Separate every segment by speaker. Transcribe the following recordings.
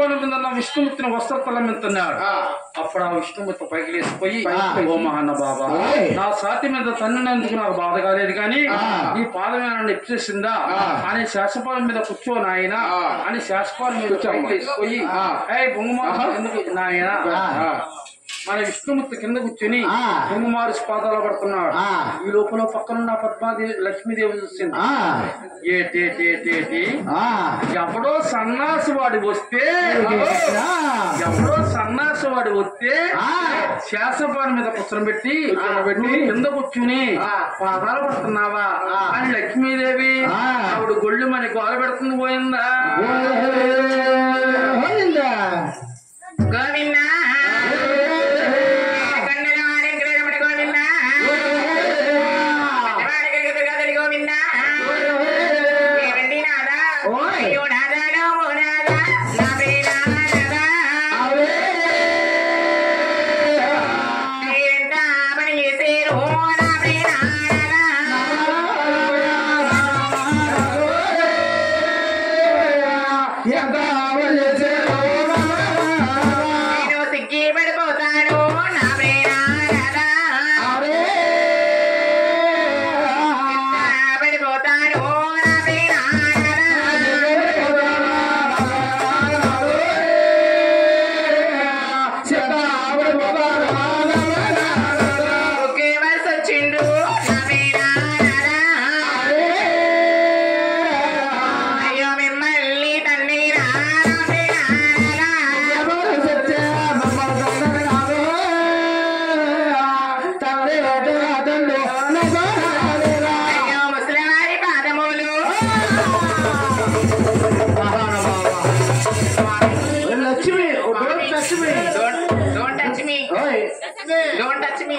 Speaker 1: శాసపాల మీద విష్ణుమూర్తిని వస్త్రతల మీద తిన్నాడు. అప్పుడు ఆ విష్ణుమూర్తి పైకి లేసిపోయి, ఓ మహాన్న బాబా, నా సాతి మీద తన్నినందుకు నాకు బాధ కాలేదు కానీ ఈ పాదం ఏమన్నా ఇచ్చేసిందా అని శాసపాల మీద కూర్చో నాయన అని శాసపాల మీద పైకి లేసిపోయి, ఎందుకు నాయన మన విష్ణుమూర్తి కింద కూర్చొని కుంగుమారు పాదాలు పడుతున్నాడు. ఈ లోపల పక్కనున్న పద్మాదేవి లక్ష్మీదేవి చూసింది. ఎప్పుడో సన్నాసి వాడి వస్తే శాసపాని మీద పుస్తకం పెట్టి కింద కూర్చుని పాదాలు పడుతున్నావా అని లక్ష్మీదేవి ఆవిడ గొళ్ళు మన గోల పెడుతుంది. పోయిందా
Speaker 2: గోవిందా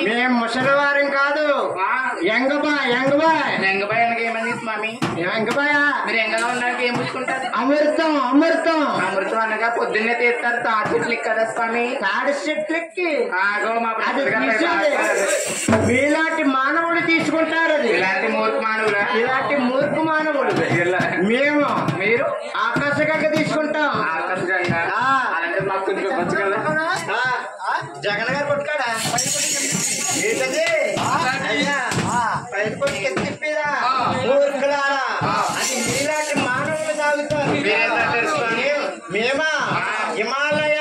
Speaker 2: మేము ముసలివారం కాదు, ఎంగబాయ్ ఏమని స్వామి? మీరు ఎంగగా ఉండడానికి ఏం పుచ్చుకుంటారు? అమృతం అనగా పొద్దున్నే తీస్తారు తాడి చెట్లు కదా స్వామి. తాడి చెట్లకి మీలాంటి మానవులు తీసుకుంటారు. అది ఇలాంటి మూర్ఖ మానవులు మీరు ఆకర్షకంగా తీసుకుంటాం. అలాంటి మాకు జగన్ గారు కొట్టుకాడా ఏంటది పైన కొట్టుకు తిప్పేదా మూర్ఖులారా? అది మీలాంటి మానవులు తాగుతారు. మేమా హిమాలయ